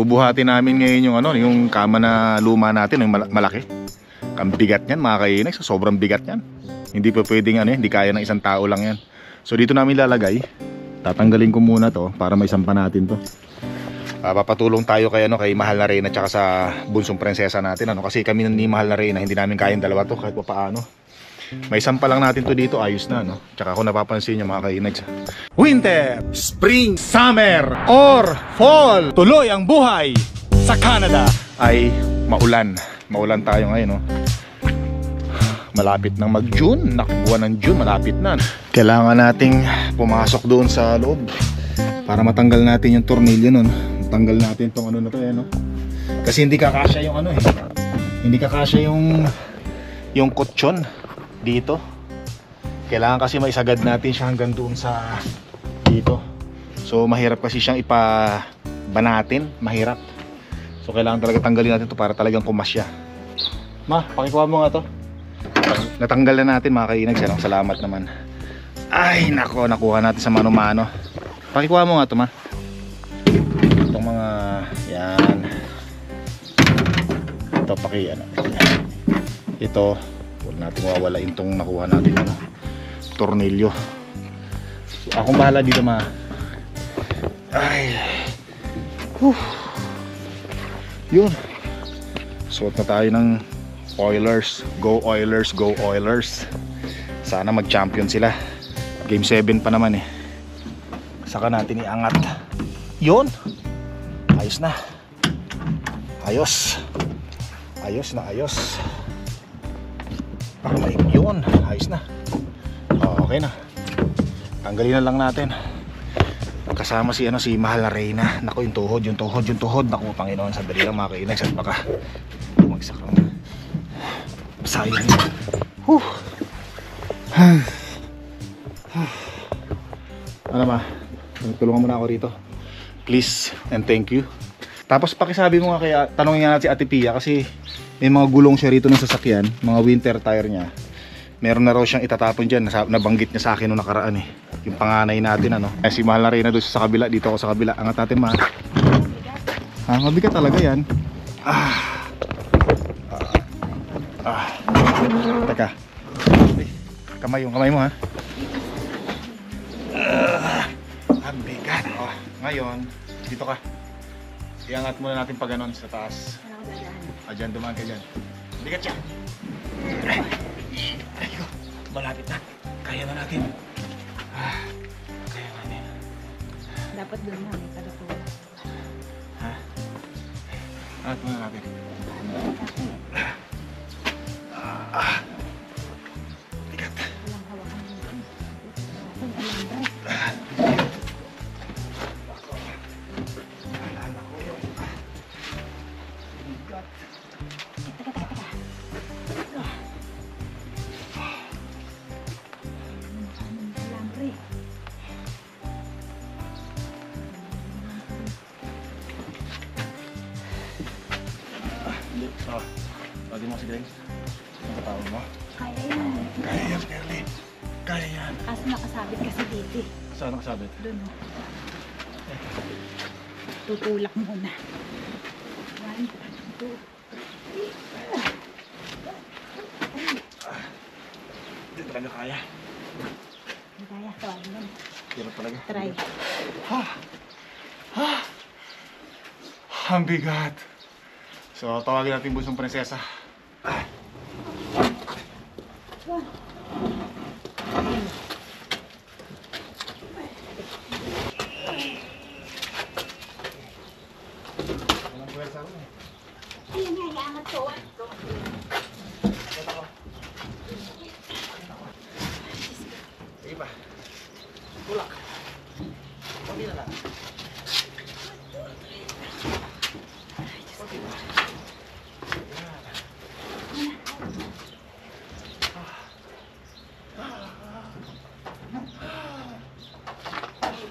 Bubuhatin namin ngayon yung ano, yung kama na luma natin, yung malaki. Ang bigat niyan mga kainags, sobrang bigat niyan. Hindi pa pwedeng ano, hindi kaya ng isang tao lang yan. So dito namin lalagay. Tatanggalin ko muna to para may sampa natin to. Papatulong tayo kay ano, kay Mahal na Reyna tsaka sa bunsong prinsesa natin ano, kasi kami ni Mahal na Reyna hindi namin kayang dalawa to kahit paano. May sampa lang natin to dito, ayos na no. Tsaka kung napapansin niyo mga kainags, winter, spring, summer or fall, tuloy ang buhay sa Canada ay maulan. Maulan tayo ngayon no. Malapit nang mag-June, buwan ng June, malapit na. Kailangan nating pumasok doon sa loob para matanggal natin yung tornilyo nun. Tanggal natin tong ano na to no? Kasi hindi kakasya yung ano hindi kakasya yung kutsyon dito. Kailangan kasi maisagad natin siya hanggang doon sa dito. So mahirap kasi siyang ipabanatin, mahirap. So kailangan talaga tanggalin natin to para talagang kumasya. Ma, pakikuha mo nga to. Natanggal na natin mga kainags, salamat naman. Ay nako, nakuha natin sa mano-mano. Pakikuha mo nga to ma. Itong mga yan. Ito ano. Ito huwag natin mawawalain itong nakuha natin ano, tornilyo. So, akong bahala dito ma. Ay. Yun. Suot na tayo ng Oilers. Go Oilers, go Oilers. Sana mag-champion sila. Game 7 pa naman eh. Saka natin iangat. Yun. Ayos na. Ayos. Ayos na ayos. Ay, yun. Ayos na. Okay na. Tanggalin na lang natin. Kasama si Mahal na Reyna. Naku, yung tuhod. Naku, Panginoon, sandali lang mga kainags at baka bumagsak lang. Sayang. Ano ma? Tulungan mo na ako rito. Please and thank you. Tapos pakisabi mo nga, kaya tanongin nga natin si Ate Pia kasi may mga gulong siya rito ng sasakyan, mga winter tire niya. Meron na raw siyang itatapon dyan. Nabanggit niya sa akin nung nakaraan eh. Yung panganay natin ano. Si Mahal na Reyna doon sa kabila, dito ako sa kabila. Angat natin ma. Mabigat talaga yan. Teka. Kamay mo ha. Ang bigat. Ngayon, dito ka. Iangat muna natin pa ganon sa taas. Dyan, dumaan ka dyan. Bigat siya. Ay ko, malapit na. Kaya na natin. Kaya natin. Dapat doon na may padapuan. Angat muna natin. Bigat. Walang hawakan mo. Pwede mo si Grace? Ang katawag mo? Kaya yan. Kaya yan, Shirley. Kaya yan. Kaso nakasabit kasi dito eh. Saan nakasabit? Doon o. Tutulak muna. 1, 2. Hindi talaga kaya. Hindi kaya. Tawagin mo. Hirap talaga. Try. Ang bigat. So tawagin natin bunsong prinsesa. Ayun nga, iangat ko. Sige pa. Tulak. Pati na lang.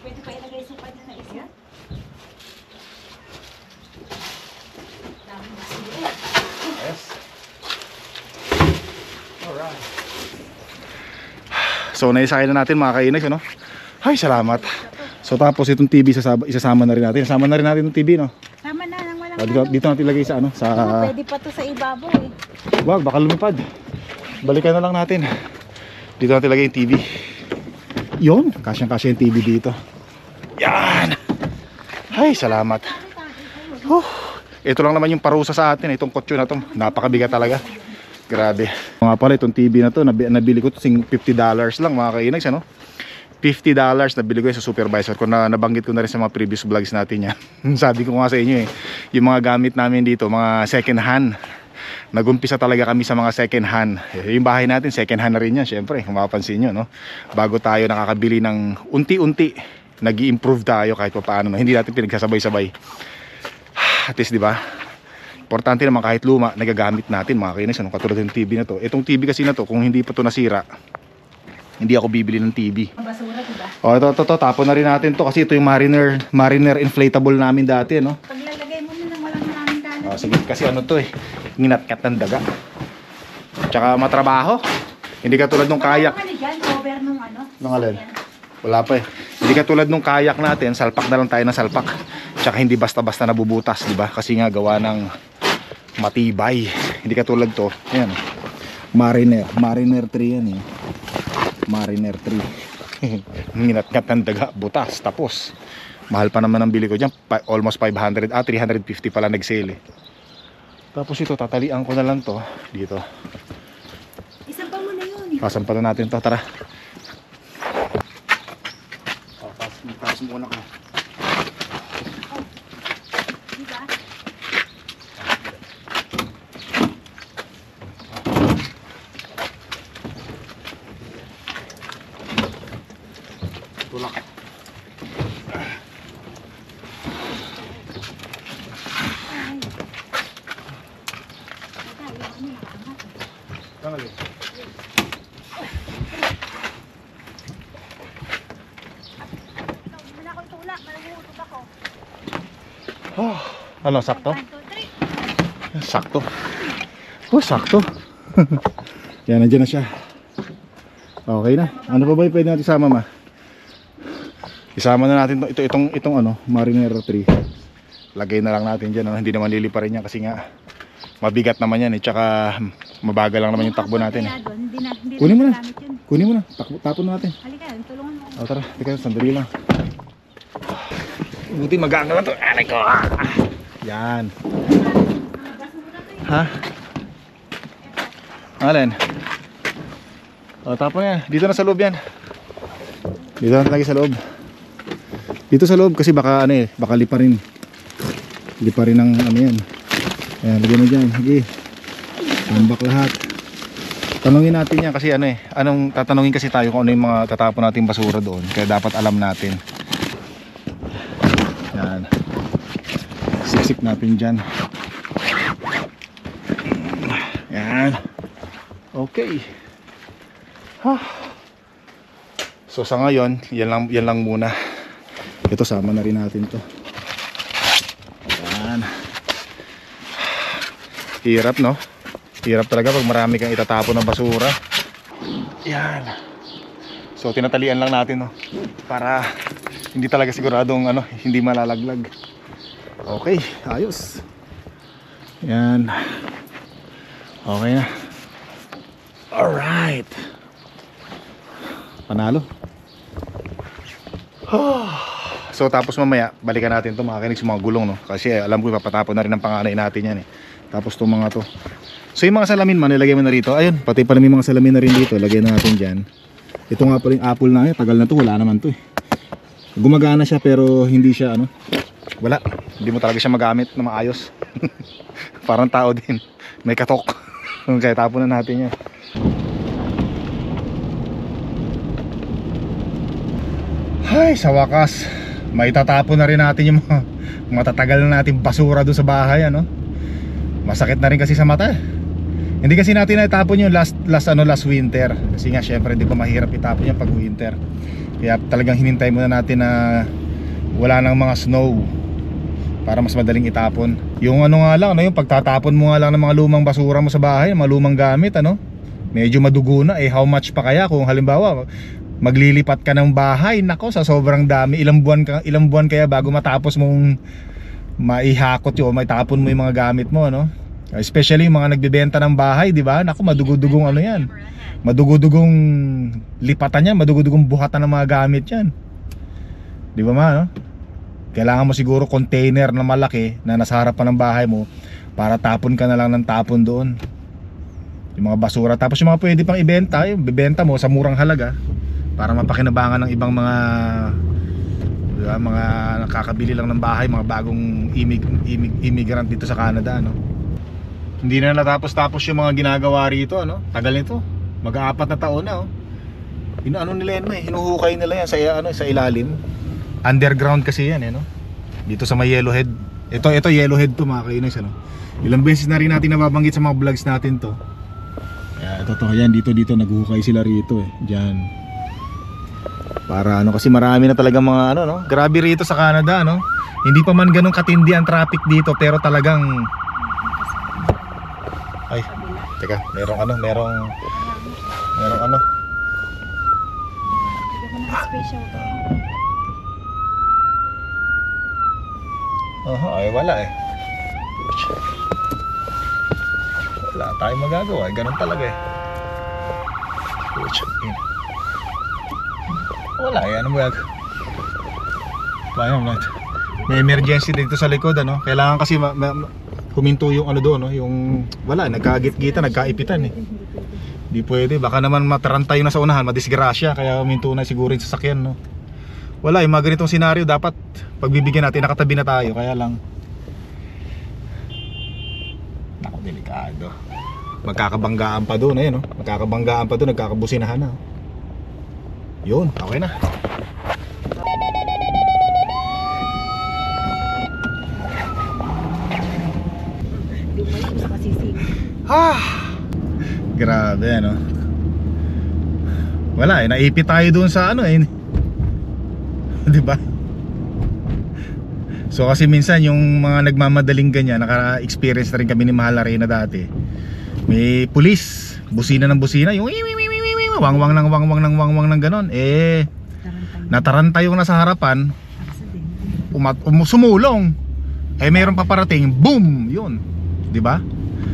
Pwede pa ilagay sa pad na isa? Dami na sila. Yes. Alright. So naisakay na natin mga kainags, ano? Ay, salamat. So tapos itong TV isasama na rin natin. Isama na rin natin itong TV, no? Tama na lang. Dito natin ilagay sa ano, sa... Pwede pa to sa ibabaw eh. Wag, baka lumipad. Balikan na lang natin. Dito natin ilagay yung TV. Yun, kasyang-kasya yung TV dito. Yan. Ay, salamat. Ito lang naman yung parusa sa atin. Itong kotse na to, napakabigat talaga. Grabe. Mga pala, itong TV na to, nabili ko to $50 lang mga kainags, ano? $50 nabili ko sa supervisor ko, na nabanggit ko na rin sa mga previous vlogs natin yan. Sabi ko nga sa inyo yung mga gamit namin dito, mga second hand. Nagumpisa talaga kami sa mga second hand. Yung bahay natin second hand na rin yan, syempre, kung mapapansin nyo, no? Bago tayo nakakabili ng unti-unti, nag-i-improve tayo kahit pa paano, no? Hindi natin pinagsasabay-sabay. At least, di ba? Importante naman kahit luma, nagagamit natin mga kainis, ano? Katulad ng TV na to. Itong TV kasi na to, kung hindi pa to nasira, hindi ako bibili ng TV. Basura, diba? O, ito, tapon na rin natin to kasi ito yung Mariner inflatable namin dati, no? Paglalagay mo na ng walang maraming kanan. Sige, kasi ano to nginatkat ng daga. Tsaka matrabaho. Hindi katulad nung kayak. Ano dyan? Cover nung ano? Nung alin? Wala pa eh. Hindi katulad nung kayak natin, salpak na lang tayo ng salpak. Tsaka hindi basta-basta nabubutas, di ba? Kasi nga gawa ng matibay. Hindi katulad to. Ayan. Mariner 3 yan eh. Mariner 3. Nginatkat ng daga, butas, tapos. Mahal pa naman ang bili ko dyan. Almost 500, 350 pala nag-sale eh. Tapos ito, tatalian ko na lang to dito. Isampa mo na yun. Pasampa na natin to, tara. Pass muna ka. Diba? Tulak. Oh, ano, sakto? Sakto. Oh, sakto. Yan, nandiyan na siya. Okay na. Ano pa ba yung pwede natin isama, ma? Isama na natin itong ano, Mariner 3. Lagay na lang natin dyan, ano? Hindi naman liliparin yan kasi nga mabigat naman yan eh. Tsaka mabagal lang naman yung takbo natin eh. Kunin mo na. Kunin mo na. Tapon natin. Halika, tulungan mo. O tara, teka, sandali lang. Buti magaang naman to. Aray ko. Yan. Ha? Alin? O, tapon yan. Dito na sa loob yan. Dito na lagi sa loob. Dito sa loob kasi baka ano eh, baka liparin. Liparin ng ano yan. Ayan, lagyan mo dyan. Sige. Tambak lahat. Tanungin natin yan kasi ano eh. Tatanungin kasi tayo kung ano yung mga tatapon natin basura doon. Kaya dapat alam natin. Yan. Siksik natin dyan. Yan. Okay. So sa ngayon, yan lang muna. Ito sama na rin natin to. Yan. Hirap, no? Hirap talaga pag marami kang itatapon ng basura. Yan. So tinatalian lang natin, no? Para hindi talaga siguradong ano, hindi malalaglag. Okay, ayos. Yan. Okay na. Alright. Panalo. So tapos mamaya balikan natin to, makikinig sa mga gulong, no? Kasi alam ko ipapatapon na rin ng panganay natin yan eh. Tapos itong mga to. So yung mga salamin man, ilagay mo na rito. Ayun, pati pala may mga salamin na rin dito. Lagay na natin dyan. Ito nga pala yung apple na yun. Tagal na to, wala naman to eh. Gumagana siya pero hindi siya ano. Wala, hindi mo talaga siya magamit na maayos. Parang tao din, may katok. Kaya tapon na natin yan. Ay, sa wakas maitatapon na rin natin yung mga matatagal na natin basura doon sa bahay, ano. Masakit na rin kasi sa mata. Hindi kasi natin naitapon yung last winter. Kasi nga syempre di ba mahirap itapon yung pag winter. Kaya talagang hinintay muna natin na wala nang mga snow para mas madaling itapon. Yung ano nga lang, ano, yung pagtatapon mo nga lang ng mga lumang basura mo sa bahay, mga lumang gamit, ano, medyo madugo na. How much pa kaya kung halimbawa maglilipat ka ng bahay? Nako, sa sobrang dami, ilang buwan kaya bago matapos mong maihakot yun, may tapon mo yung mga gamit mo, no? Especially yung mga nagbebenta ng bahay, di ba? Naku, madugudugong ano yan, madugudugong lipatan yan, madugudugong buhatan ng mga gamit yan, di ba ma, no? Kailangan mo siguro container na malaki na nasa harapan ng bahay mo para tapon ka na lang ng tapon doon yung mga basura. Tapos yung mga pwede pang ibenta, yung bibenta mo sa murang halaga para mapakinabangan ng ibang mga, diba, mga nakakabili lang ng bahay, mga bagong immigrant dito sa Canada, no? Hindi na natapos-tapos yung mga ginagawa rito, ano? Tagal nito, mag-4 na taon na, oh. Ano nila yan, hinuhukay nila yan sa, sa ilalim. Underground kasi yan, no? Dito sa may Yellowhead. Ito Yellowhead to, mga kainis, ano? Ilang beses na rin natin nababanggit sa mga vlogs natin to. Kaya ito yan, dito naghuhukay sila rito, diyan. Para ano, kasi marami na talaga mga ano, no? Grabe rito sa Canada, no? Hindi pa man ganun katindi ang traffic dito, pero talagang ay, teka, merong ano. Bigyan mo ng special to. Ay wala eh. Wala tayong magagawa, ganun talaga eh. Wala eh, ano mo yan? May emergency dito sa likod, ano? Kailangan kasi huminto yung ano doon, no? Yung wala, nagkagit-gita, nagkaipitan eh. Di pwede, baka naman matarantay na sa unahan, madisgrasya, kaya huminto na siguro yung sasakyan, no? Wala, yung mga ganitong senaryo dapat pagbibigyan natin, nakatabi na tayo, kaya lang naku, delikado. Magkakabanggaan pa doon, no? Magkakabanggaan pa doon, nagkakabusinahan na. Yun, okay na. Grabe, ano? Wala eh, naipit tayo doon sa ano eh. 'Di ba? So kasi minsan yung mga nagmamadaling ganyan, naka-experience na rin kami ni Mahal Arena dati. May pulis, busina ng busina, yung wangwang ng ganon. Eh, nataranta yung nasa harapan, sumulong. Eh mayroon pa parating, boom, yun. 'Di ba?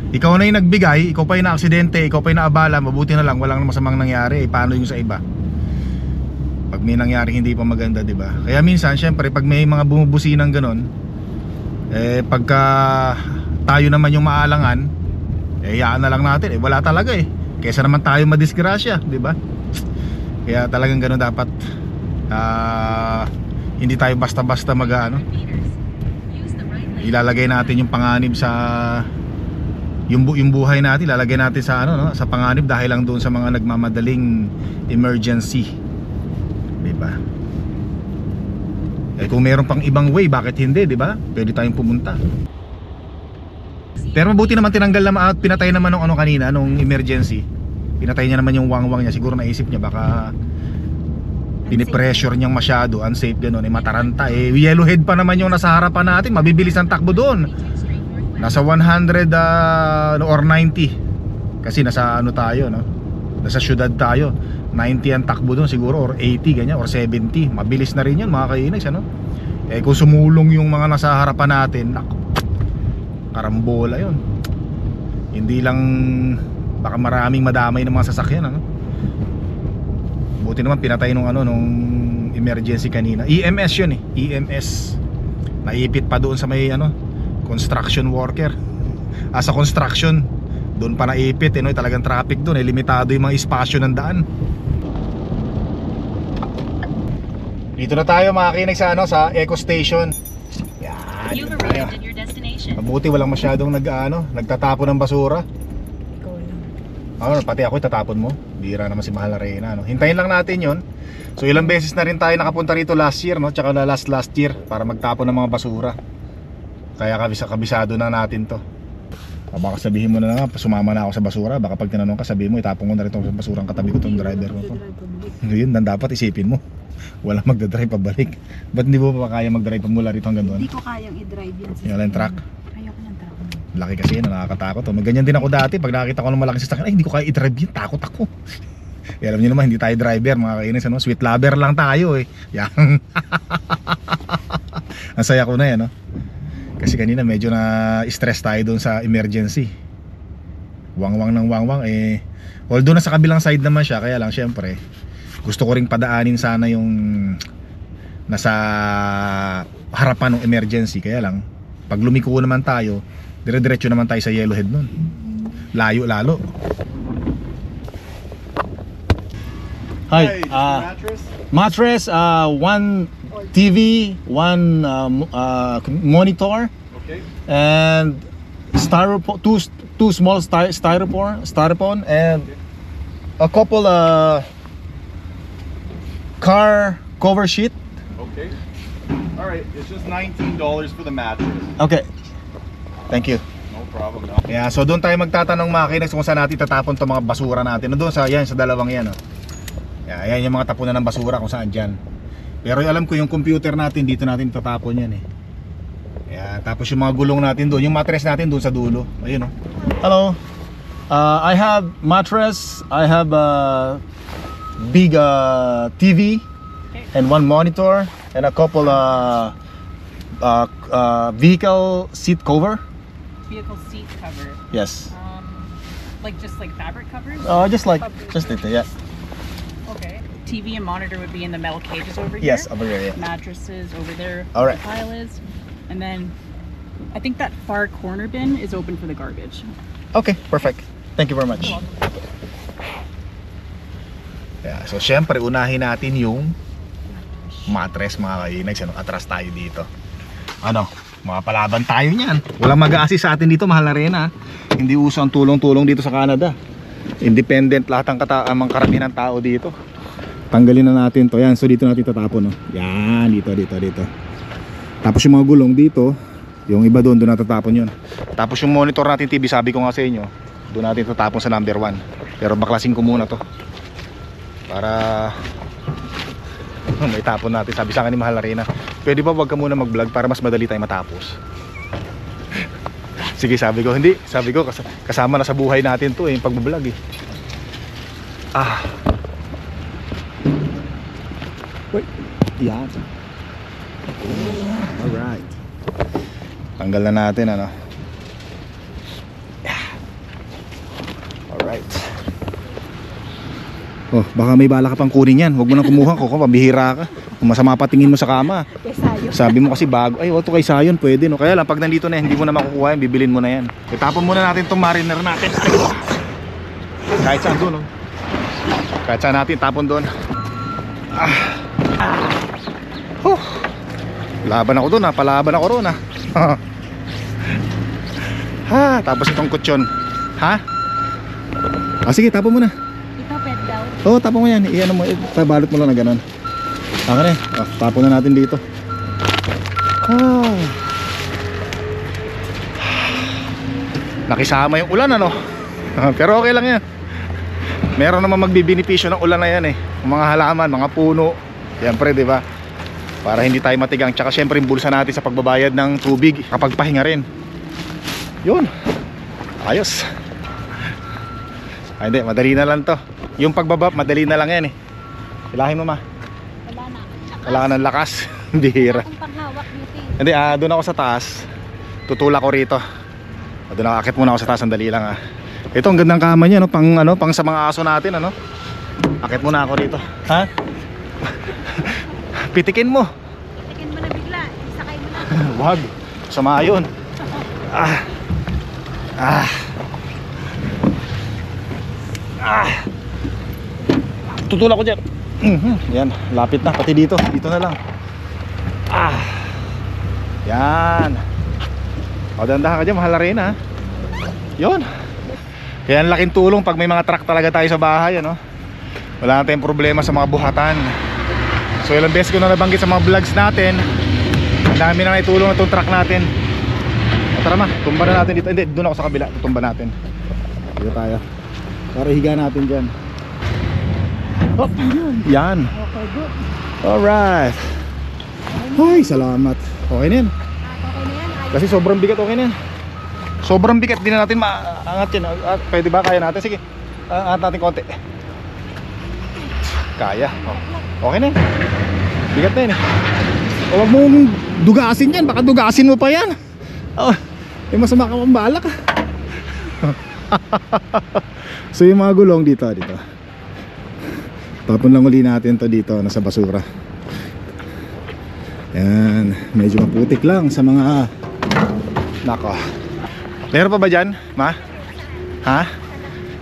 Ikaw na yung nagbigay, ikaw pa yung na-aksidente, ikaw pa yung naabala, mabuti na lang, walang masamang nangyari. Paano yung sa iba? Pag may nangyari hindi pa maganda, di ba? Kaya minsan, syempre, pag may mga bumubusinang ganon, eh, pagka tayo naman yung maalangan, eh, yaan na lang natin. Eh, wala talaga eh. Kesa naman tayo madisgrasya, di ba? Kaya talagang ganon dapat, hindi tayo basta-basta ilalagay natin yung panganib sa yung buhay natin, lalagay natin sa ano, no, sa panganib dahil lang doon sa mga nagmamadaling emergency, di ba? Eh kung meron pang ibang way, bakit hindi, di ba? Pwede tayong pumunta. Pero mabuti naman tinanggal naman at pinatay naman nung ano kanina, nung emergency. Pinatay niya naman yung wangwang niya, siguro naisip niya baka pinipressure niyang masyado, unsafe gano'n, eh mataranta. Eh Yellowhead pa naman yung nasa harapan natin, mabibilis ang takbo doon. Nasa 100 or 90. Kasi nasa ano tayo, no? Nasa syudad tayo. 90 ang takbo doon siguro, or 80 ganyan, or 70. Mabilis na rin yun, mga kainis, ano? Eh kung sumulong yung mga nasa harapan natin, naku, karambola yun. Hindi lang, baka maraming madamay ng mga sasakyan, ano? Buti naman pinatay nung ano, nung emergency kanina. EMS yun eh, EMS. Naipit pa doon sa may ano, construction worker. Sa construction, doon pa naipit, no? Talagang traffic doon, limitado yung mga espasyo ng daan. Dito na tayo makikinig sa ano, sa Eco Station. Yan, dito tayo. Mabuti walang masyadong nagtatapon ng basura. Pati ako itatapon mo. Bira naman si Mahal Arena, no? Hintayin lang natin yon. So ilang beses na rin tayo nakapunta rito last year, no? Tsaka last year para magtapon ng mga basura. Kaya kabisado na natin to. Baka sabihin mo na nga, sumama na ako sa basura. Baka pag tinanong ka, sabihin mo, itapon ko na rin itong basurang katabi ko, itong driver ko to. Yun, dapat isipin mo. Walang magdadrive pabalik. Ba't hindi mo pa kaya magdrive mula rito hanggang doon? Hindi ko kayang i-drive yan. Yung lang truck. Ayoko ng truck. Laki kasi yun, nakakatakot. Ganyan din ako dati. Pag nakakita ko ng malaking sasakyan, ay hindi ko kaya i-drive yun, takot ako. Alam niyo naman, hindi tayo driver, mga kainis, ano? Sweet lover lang tayo eh. Yang. Ang saya ko na yan, no? Kasi kanina medyo na stress tayo doon sa emergency. Wangwang ng wangwang eh. Although nasa kabilang side naman siya, kaya lang syempre gusto ko ring padaanin sana yung nasa harapan ng emergency. Kaya lang pag lumiko naman tayo, dire-diretso naman tayo sa Yellowhead nun. Layo lalo. Hi, mattress, one TV, one monitor, Okay. and styrofoam, two small styrofoam, and a couple car cover sheet. Okay. All right. It's just $19 for the mattress. Okay, thank you. No problem. No. Yeah, so doon tayo magtatanong makinig kung saan natin tatapon itong mga basura natin. Doon sa yan, sa dalawang yan. Oh. Yeah, yan yung mga tapunan ng basura kung saan dyan. Pero alam ko yung computer natin dito natin tatapon yan eh. Yeah, tapos yung mga gulong natin doon, yung mattress natin doon sa dulo. Ayun oh. Hello. I have mattress, I have a big TV and one monitor and a couple vehicle seat cover. Vehicle seat cover. Yes. Like just like fabric covers? Just like just it, yeah. Okay. TV and monitor would be in the metal cages over here. Yes, over here, yeah. Mattresses over there. All right. The pile is, and then I think that far corner bin is open for the garbage. Okay, perfect. Thank you very much. Yeah, so syempre unahin natin yung mattress mga kainags. Ano, atras tayo dito. Ano, mga palaban tayo niyan. Walang mag-a-assist sa atin dito, mahal na rin ha. Hindi uso ang tulong-tulong dito sa Canada. Independent lahat ang mga karamihan ng tao dito. Tanggalin na natin to. Yan, so dito natin tatapon no? Yan, dito. Tapos yung mga gulong dito, yung iba doon natatapon yun. Tapos yung monitor natin TV, sabi ko nga sa inyo, doon natin tatapon sa number 1. Pero baklasin ko muna to para may tapon natin. Sabi sa akin ni Mahal Arena, pwede ba wag ka muna mag vlog para mas madali tayo matapos. Sige, sabi ko, hindi. Sabi ko, kasama na sa buhay natin to eh, yung pag-vlog eh. Wait, yan. Alright. Tanggal na natin, ano. Alright. Oh, baka may bala ka pang kunin yan. Huwag mo nang kumuha ko, pambihira ka. Kung masama patingin mo sa kama. Sabi mo kasi bago. Ay, ito kay Sayon, pwede no. Kaya lang, pag nandito na hindi mo na makukuha yan, bibilin mo na yan. Itapon muna natin itong mariner natin. Kahit saan doon, no? Kahit saan natin, tapon doon. Laban ako doon, ha. Palaban ako roon, ha. Tapos itong kutsyon. Ha? Sige, tapon mo na. Ito, pet daw. Oo, tapon mo yan. Iyan mo, balot mo lang na ganun. Okay, tapon na natin dito. Nakisama yung ulan, ano. Pero okay lang yan. Meron naman magbibinipisyo ng ulan na yan eh. Mga halaman, mga puno. Siyempre, di ba? Para hindi tayo matigang. Tsaka siyempre yung bulsa natin sa pagbabayad ng tubig, kapag pahinga rin. Yun. Ayos. Hindi, madali na lang to. Yung pagbaba, madali na lang yan eh. Hilahin mo ma. Wala na. Wala ka ng lakas. Bihira. Akong panghawak dito eh. Hindi, doon ako sa taas. Tutulak ko rito. Doon ako, akit muna ako sa taas, sandali lang ah. Ito ang gandang kama niya, no? Pang sa mga aso natin, ano? Akit muna ako rito. Ha? Pitikin mo. Pitikin mo na bigla. Isakay mo na. Wag. Sama yun. Tutulak ko dyan. Yan, lapit na, pati dito. Dito na lang. Yan. O, dandahan ka dyan, Mahal Arena. Yun. Kaya ang laking tulong pag may mga truck talaga tayo sa bahay, ano? Wala na tayong problema sa mga buhatan. So ilang beses ko na nabanggit sa mga vlogs natin, ang dami na naitulong na itong truck natin. O, tara ma, tumba na natin dito. Hindi, doon ako sa kabila, tumba natin. Dito tayo. Para higa natin dyan. Oh, yan. Okay, good. Alright. Ay, salamat. Okay na yan. Okay na yan. Kasi sobrang bigat, okay na yan. Sobrang bigat, di na natin maangat yan. Pwede ba? Kaya natin? Sige, angat natin konti. Kaya. Okay na yan. Bigat na yan eh. O, wag mong dugasin yan, baka dugasin mo pa yan. Oh, yung masama ka pang balak. So yung mga gulong dito. Tapon lang uli natin to dito nasa basura. Yan, medyo maputik lang sa mga nako. Meron pa ba dyan, ma? Ha?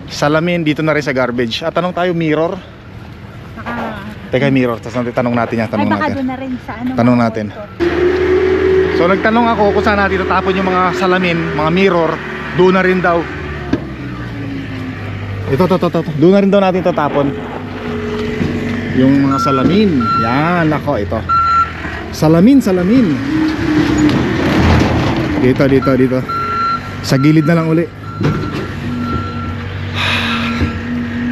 Salamin dito na rin sa garbage. At tanong tayo, mirror. Teka, mirror. Tapos tanong natin yan. Ay, baka doon na rin sa ano. Tanong natin. So nagtanong ako kung saan natin tatapon yung mga salamin, mga mirror. Doon na rin daw. Ito. Doon na rin daw natin tatapon yung mga salamin. Yan, nako, ito. Salamin. Dito. Sa gilid na lang uli.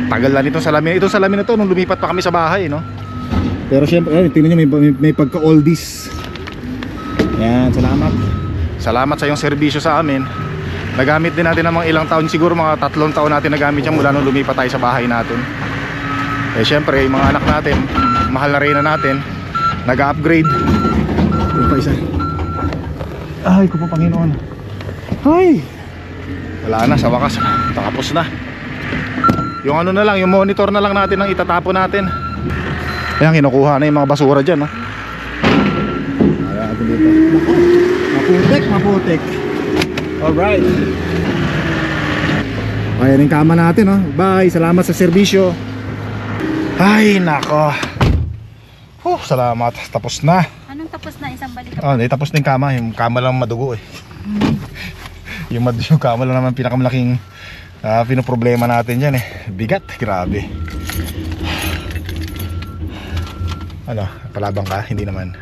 Tagal lang itong salamin. Itong salamin na to nung lumipat pa kami sa bahay, no? Pero syempre, tingnan nyo, may pagka-oldies. Yan, salamat sa iyong serbisyo sa amin. Nagamit din natin ng mga ilang taon, siguro mga 3 taon natin nagamit yan mula nung lumipat tayo sa bahay natin. Eh syempre, yung mga anak natin, mahal na reyna natin, nag-upgrade. Yung pa isa. Ay, ko po Panginoon. Ay, wala na, sa wakas tapos na. Yung ano na lang, yung monitor na lang natin ang itatapon natin. Ayan, kinukuha na yung mga basura dyan, no? Ayan, ito dito. Maputik. Alright. Ayan yung kama natin, no? Bye, salamat sa serbisyo. Ay, nako. Salamat, tapos na. Anong tapos na isang balik? Tapos na yung kama. Yung kama lang madugo eh. yung kama lang naman pinakamalaking pinoproblema natin dyan eh. Bigat, grabe. Ano, palabang ka? Hindi naman.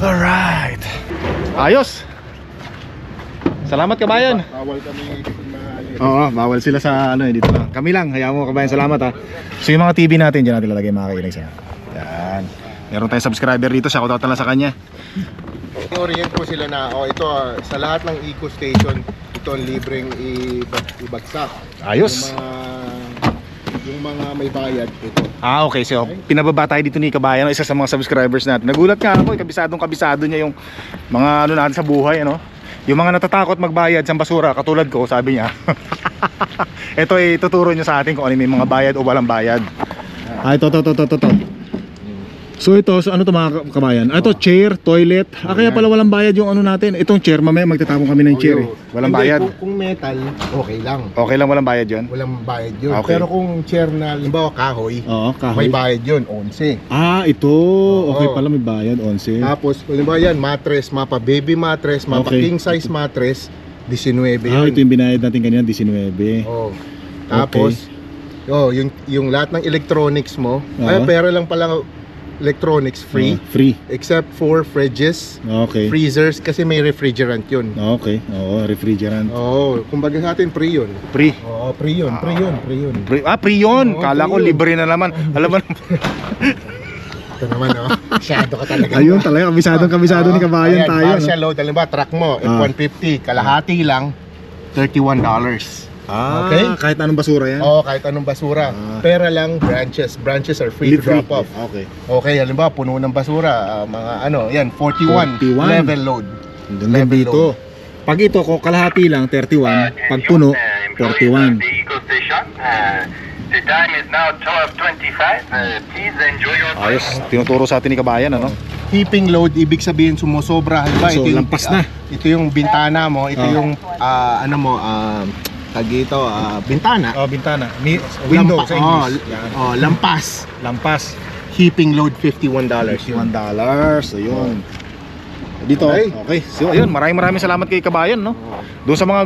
Alright. Ayos. Salamat kabayan. Bawal kami Oo, bawal sila sa ano eh, dito lang. Kami lang, hayaan mo kabayan, salamat ha. So yung mga TV natin, dyan natin lalagay mga kainig sa'yo. Yan. Meron tayong subscriber dito, shoutout na lang sa kanya. I-orient po sila na ito sa lahat ng eco station ito ang libreng ibagsak. Ayos. Yung mga may bayad ito. Okay, so pinababa tayo dito ni Kabayan, isa sa mga subscribers natin. Nagulat nga ako, kabisado niya yung mga ano natin sa buhay, ano. Yung mga natatakot magbayad sa basura, katulad ko, sabi niya. Ito ay tuturo niya sa atin kung ano may mga bayad o walang bayad. Ito. So ito, so ano to mga kabayan? Ito chair, toilet. Kaya pala walang bayad yung ano natin. Itong chair, mamaya magtatapon kami ng chair eh. Walang Hindi, bayad. Kung metal, okay lang. Okay lang, walang bayad yun? Walang bayad yun. Okay. Pero kung chair na, limbawa kahoy, Oo, may kahoy. bayad yun, 11. Ito. Okay pala, may bayad, 11. Tapos, limbawa yan, mattress, mapa baby mattress, mapa Okay. king size mattress, 19 yun. Ito yung binayad natin kanina, 19. Oh. Tapos, yung lahat ng electronics mo, Oo. pera lang pala electronics free. Free. Except for fridges, Okay. freezers, kasi may refrigerant yun. Okay. Oo, refrigerant. Oo, kumbaga sa atin, free yun. Free. Oo, free yun. Free yun. Oo, Kala ko free yun. libre na naman. Alam mo Ito naman, oh. Masyado ka talaga. ayun talaga, kabisado ni Kabayan Ayan, tayo. partial load. Alam ba, truck mo, F-150, kalahati lang, $31. Okay? Kahit anong basura yan? Oo, kahit anong basura. Pera lang, branches. Branches are free to drop off. Okay. Okay, halimbawa, puno ng basura, mga ano, yan, 41, 41. level load. Doon dito. Pag ito ko kalahati lang 31, pag puno 41. The eco station. The time is now 12:25. Please enjoy your Ayos, tinuturo sa atin ni Kabayan, ano? Heaping load, ibig sabihin sumusobra. Halimbawa, So, lampas na. Ito yung bintana mo, ito yung, ano mo, tag ito, bintana. Bintana. Window sa English. Lampas. Heaping load, $51. $51. So yun. Dito. Okay. Okay. So ayun, maraming salamat kay Kabayan, no. Doon sa mga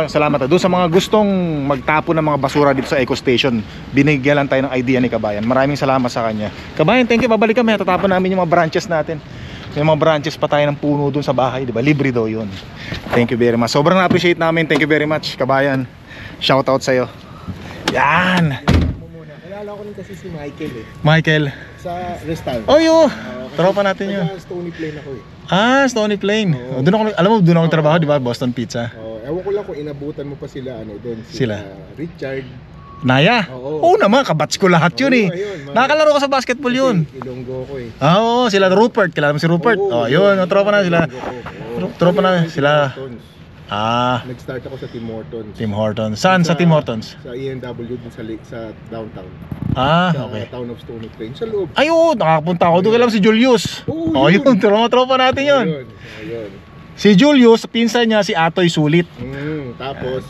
salamat. Doon sa mga gustong magtapon ng mga basura dito sa Eco Station, binigyan lang tayo ng idea ni Kabayan. Maraming salamat sa kanya. Kabayan, thank you. Babalik kami. Tatapon namin yung mga branches natin. May mga branches pa tayo ng puno doon sa bahay, di ba? Libre daw yun. Thank you very much. Sobrang appreciate namin. Thank you very much, Kabayan. Shout out sa'yo. Yan. Kilala ko rin kasi si Michael Michael. sa restaurant. Oh, yun. Tropa natin yun. Stony Plain ako Stony Plain. Doon ako, alam mo, doon ako trabaho, di ba? Boston Pizza. Ewan ko lang kung inabutan mo pa sila doon. Sila? Richard. Naya? Oo. Oo naman, kabats ko lahat yun eh. Ayun. Nakakalaro ko sa basketball yun. Ilonggo ko Oo, sila Rupert. Kilala mo si Rupert? Oo, Oh, yun, ang tropa na sila. Ilonggo ko. tropa na sila. Hortons. Nag-start ako sa Tim Hortons. Tim Hortons. Saan sa Tim Hortons? Sa ENW din sa downtown. Okay. Sa town of Stony Plain. Sa loob. Ay, oo, nakakapunta ako. Doon alam si Julius. Oo, Yun. Tropa natin yun. Ayun. Si Julius, pinsan niya si Atoy Sulit. Tapos,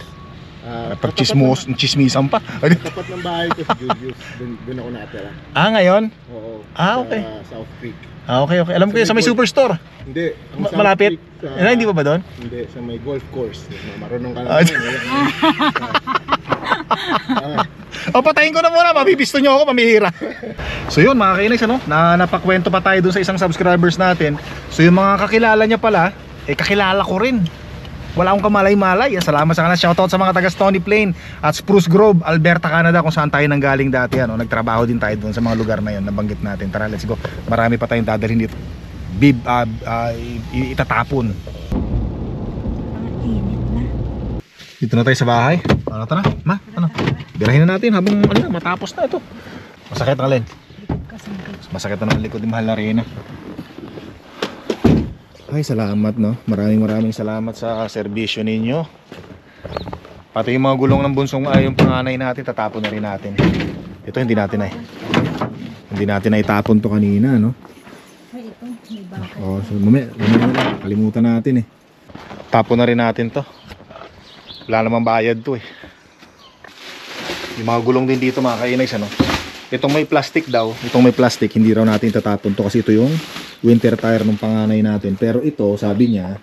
Chismisan pa. tapat ng bahay ko si Julius. Doon ako nakatira. Ngayon? Oo. Okay. Sa South Creek. Okay. Alam ko yun, sa may superstore. Hindi. Ang South Malapit? Creek, Hindi ba doon? Hindi, sa may golf course. Marunong ka lang. Patayin ko na muna, mabibisto nyo ako, mamihira. So yun mga kainags, napakwento pa tayo dun sa isang subscribers natin. So yung mga kakilala niya pala, kakilala ko rin. Wala akong kamalay-malay. Salamat sa kanila. Shoutout sa mga taga Stony Plain at Spruce Grove, Alberta, Canada, kung saan tayo nanggaling dati. Nagtrabaho din tayo doon sa mga lugar na yun, nabanggit natin. Tara, let's go. Marami pa tayong dadalhin dito. Itatapon. Ang init na. Dito na tayo sa bahay. Tara, birahin na natin habang matapos na ito. Masakit ang len. Masakit na ng likod ni Mahal na Reyna. Ay, salamat maraming salamat sa serbisyo ninyo. Pati yung mga gulong ng bunsong yung panganay natin, tatapon na rin natin. Ito hindi natin na itapon to kanina, no? Ay, ito, may bakal. So mamaya kalimutan natin Tapon na rin natin to. Wala namang bayad to Yung mga gulong din dito mga kainags, Itong may plastic daw, hindi raw natin tatapon to kasi ito yung winter tire ng panganay natin. Pero ito, sabi niya,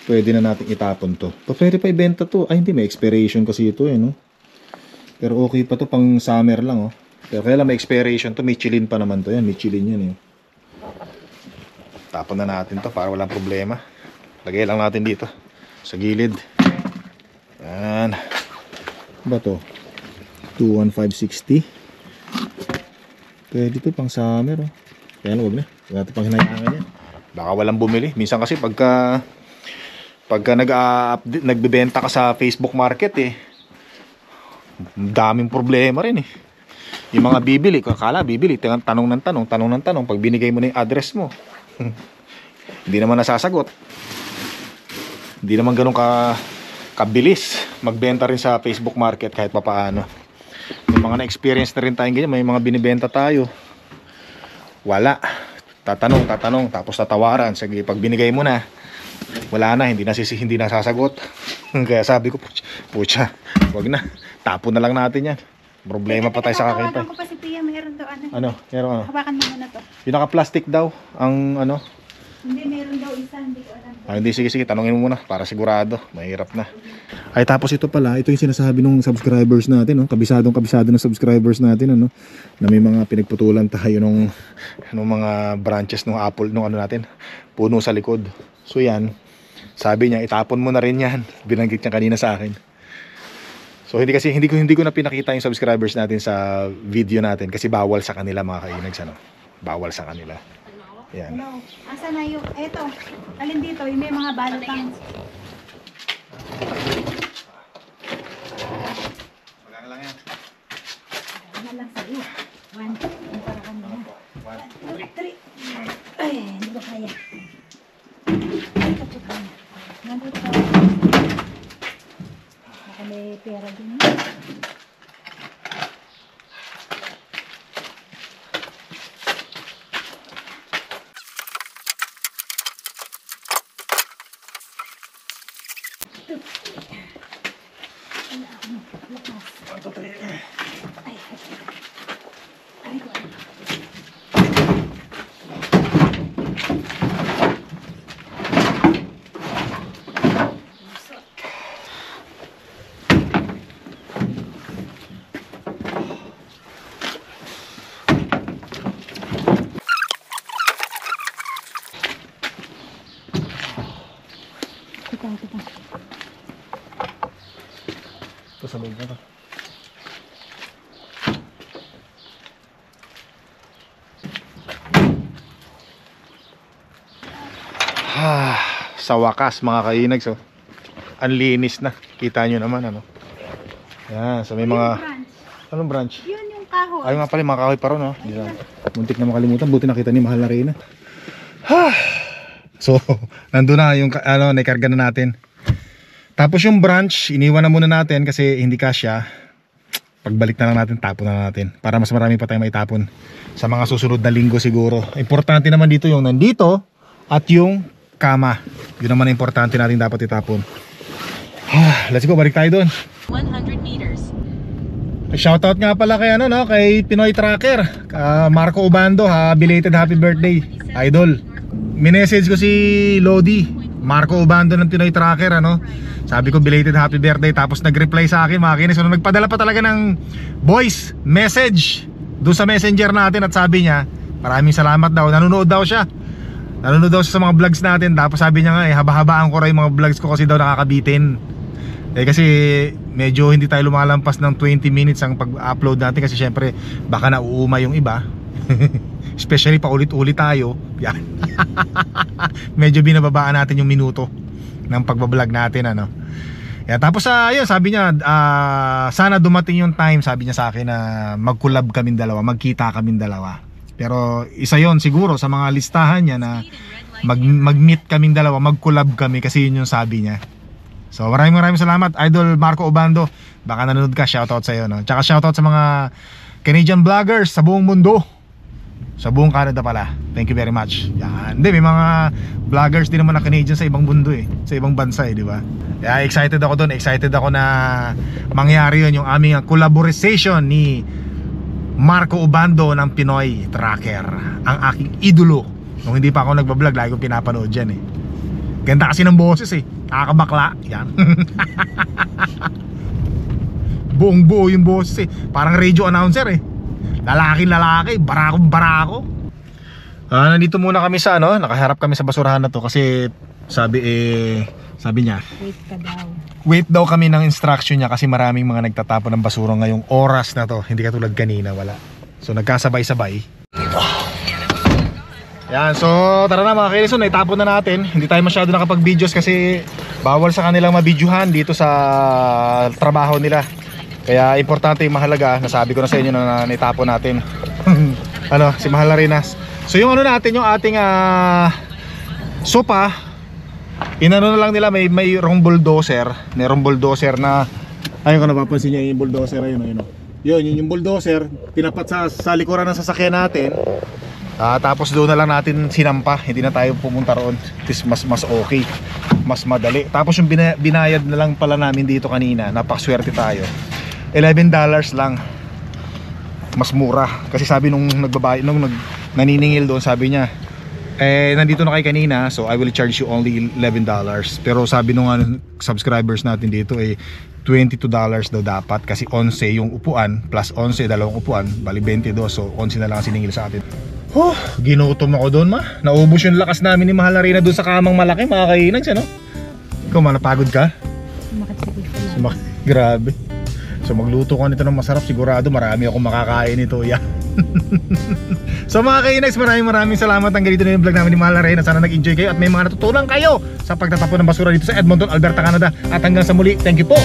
pwede na natin itapon to. Pwede pa ibenta to. Ay, hindi, may expiration kasi ito no? Pero okay pa to, pang summer lang Pero kaya lang may expiration to, Michelin pa naman to yan. Michelin yan Tapon na natin to para walang problema. Lagay lang natin dito sa gilid. Yan. Ba to? 21560. Pwede to pang summer Kaya lang, wag na. Huwag natin pang hinayangan yan. Baka walang bumili. Minsan kasi pagka nagbebenta ka sa Facebook Market daming problema rin Yung mga bibili, kakala bibili, tanong ng tanong. Pag binigay mo na yung address mo, hindi naman nasasagot. Hindi naman ganun kabilis magbenta rin sa Facebook Market kahit papaano. May mga na-experience na rin tayong ganyan. May mga binibenta tayo, wala. Tatanong, tapos tatawaran. Sige, pag binigay mo na, wala na, hindi nasasagot. Kaya sabi ko, pucha, wag na. Tapon na lang natin yan. Problema pa tayo sa kakita. Tawagan ko pa si Pia, meron daw Meron Hawakan mo muna to. Yung naka-plastic daw, ang Hindi, meron daw isa, hindi ko alam. Hindi, sige, tanongin mo muna para sigurado. Mahirap na. Ay, tapos ito pala, ito yung sinasabi ng subscribers natin, kabisado ng subscribers natin, na may mga pinagputulan tayo nung mga branches ng Apple, natin, puno sa likod. So yan, sabi niya, itapon mo na rin yan. Binanggit niya kanina sa akin. So hindi ko na pinakita yung subscribers natin sa video natin kasi bawal sa kanila mga kainags, bawal sa kanila. Yan. Hello. Asa na yung, eto, alin dito, yung may mga balot pang. Magkano lang yan? Ano lang sa iyo. 1, yung para kanina. 1, 2, 3. Ay, hindi ko kaya. Ito po kaya. Nandito ka. Baka may pera din. Ito sa loob na to. Sa wakas mga kainags, ang linis na. Kita nyo naman Yan, so may mga anong branch? Yun yung kahoy. Ay nga pala, mga kahoy pa ron Muntik na makalimutan, buti nakita ni Mahal na Reyna. So, nandun na yung naikarga na natin. Tapos yung branch, iniwan na muna natin kasi hindi kasya. Pagbalik na lang natin, tapon na natin. Para mas marami pa tayong maitapon sa mga susunod na linggo siguro. Importante naman dito yung nandito at yung kama. Yun naman ang importante natin dapat itapon. Let's go, balik tayo doon. 100 meters. Shoutout nga pala kay kay Pinoy Tracker, Marco Ubando, belated happy birthday, idol. Minessage ko si Lodi, Marco Ubando ng Pinoy Tracker, sabi ko belated happy birthday, tapos nag-reply sa akin mga kinis. So nagpadala pa talaga ng voice message doon sa messenger natin at sabi niya maraming salamat daw, nanonood daw siya sa mga vlogs natin. Tapos sabi niya nga haba-habaan ko rin yung mga vlogs ko kasi daw nakakabitin. Kasi medyo hindi tayo lumalampas ng 20 minutes ang pag-upload natin kasi syempre baka nauuma yung iba. Especially pa ulit-ulit tayo. Yan. Medyo binababaan natin yung minuto ng pagbablog natin Yan. Tapos ayun, sabi niya sana dumating yung time, sabi niya sa akin na mag-collab kaming dalawa, magkita kaming dalawa. Pero isa yon siguro sa mga listahan niya na mag-meet kaming dalawa, mag-collab kami kasi yun yung sabi niya. So maraming salamat Idol Marco Ubando. Baka nanonood ka, shoutout sa iyo Tsaka shoutout sa mga Canadian vloggers sa buong mundo, sa buong Canada pala. Thank you very much. Yan. Hindi, may mga vloggers din naman na Canadian sa ibang mundo sa ibang bansa di ba? Kaya excited ako doon. Excited ako na mangyari yun, yung aming collaboration ni Marco Ubando ng Pinoy Tracker, ang aking idolo. Nung hindi pa ako nagbablog, lagi kong pinapanood dyan Ganda kasi ng boses nakakabakla. Yan. Buong buo yung boses parang radio announcer lalaki, barako. Nandito muna kami sa nakaharap kami sa basurahan na to kasi sabi niya wait daw kami ng instruction niya kasi maraming mga nagtatapon ng basura ngayong oras na to, hindi katulad kanina, wala. So nagkasabay-sabay. Yan, so tara na mga kainis, naitapon na natin. Hindi tayo masyado nakapag-videos kasi bawal sa kanilang mabidyohan dito sa trabaho nila. Kaya importante yung mahalaga, nasabi ko na sa inyo na naitapon natin. Si Mahal Arenas. So yung natin, yung ating sopa, inano na lang nila, may bulldozer. Mayroong bulldozer na, ayun kung napapansin niya yung bulldozer, ayun. Yun yung bulldozer, pinapat sa likuran ng sasakyan natin. Tapos doon na lang natin sinampa, hindi na tayo pumunta roon. Mas okay, mas madali. Tapos yung binayad na lang pala namin dito kanina, napakaswerte tayo, $11 lang. Mas mura. Kasi sabi nung nagbabayad, nung naniningil doon, sabi niya nandito na kayo kanina, so I will charge you only $11. Pero sabi nung subscribers natin dito $22 daw dapat kasi 11 yung upuan, plus 11 dalawang upuan, bali 22. So 11 na lang siningil sa atin. Ginutom ako doon naubos yung lakas namin ni Mahal Arena doon sa kamang malaki mga kainags Ikaw napagod ka? Grabe. So magluto ko nito ng masarap, sigurado marami akong makakain nito. So mga kainags, maraming salamat. Ang ganito na yung vlog namin ni Mahal Arena. Sana nag-enjoy kayo at may mga natutunan kayo sa pagtatapon ng basura dito sa Edmonton, Alberta, Canada. At hanggang sa muli, thank you po.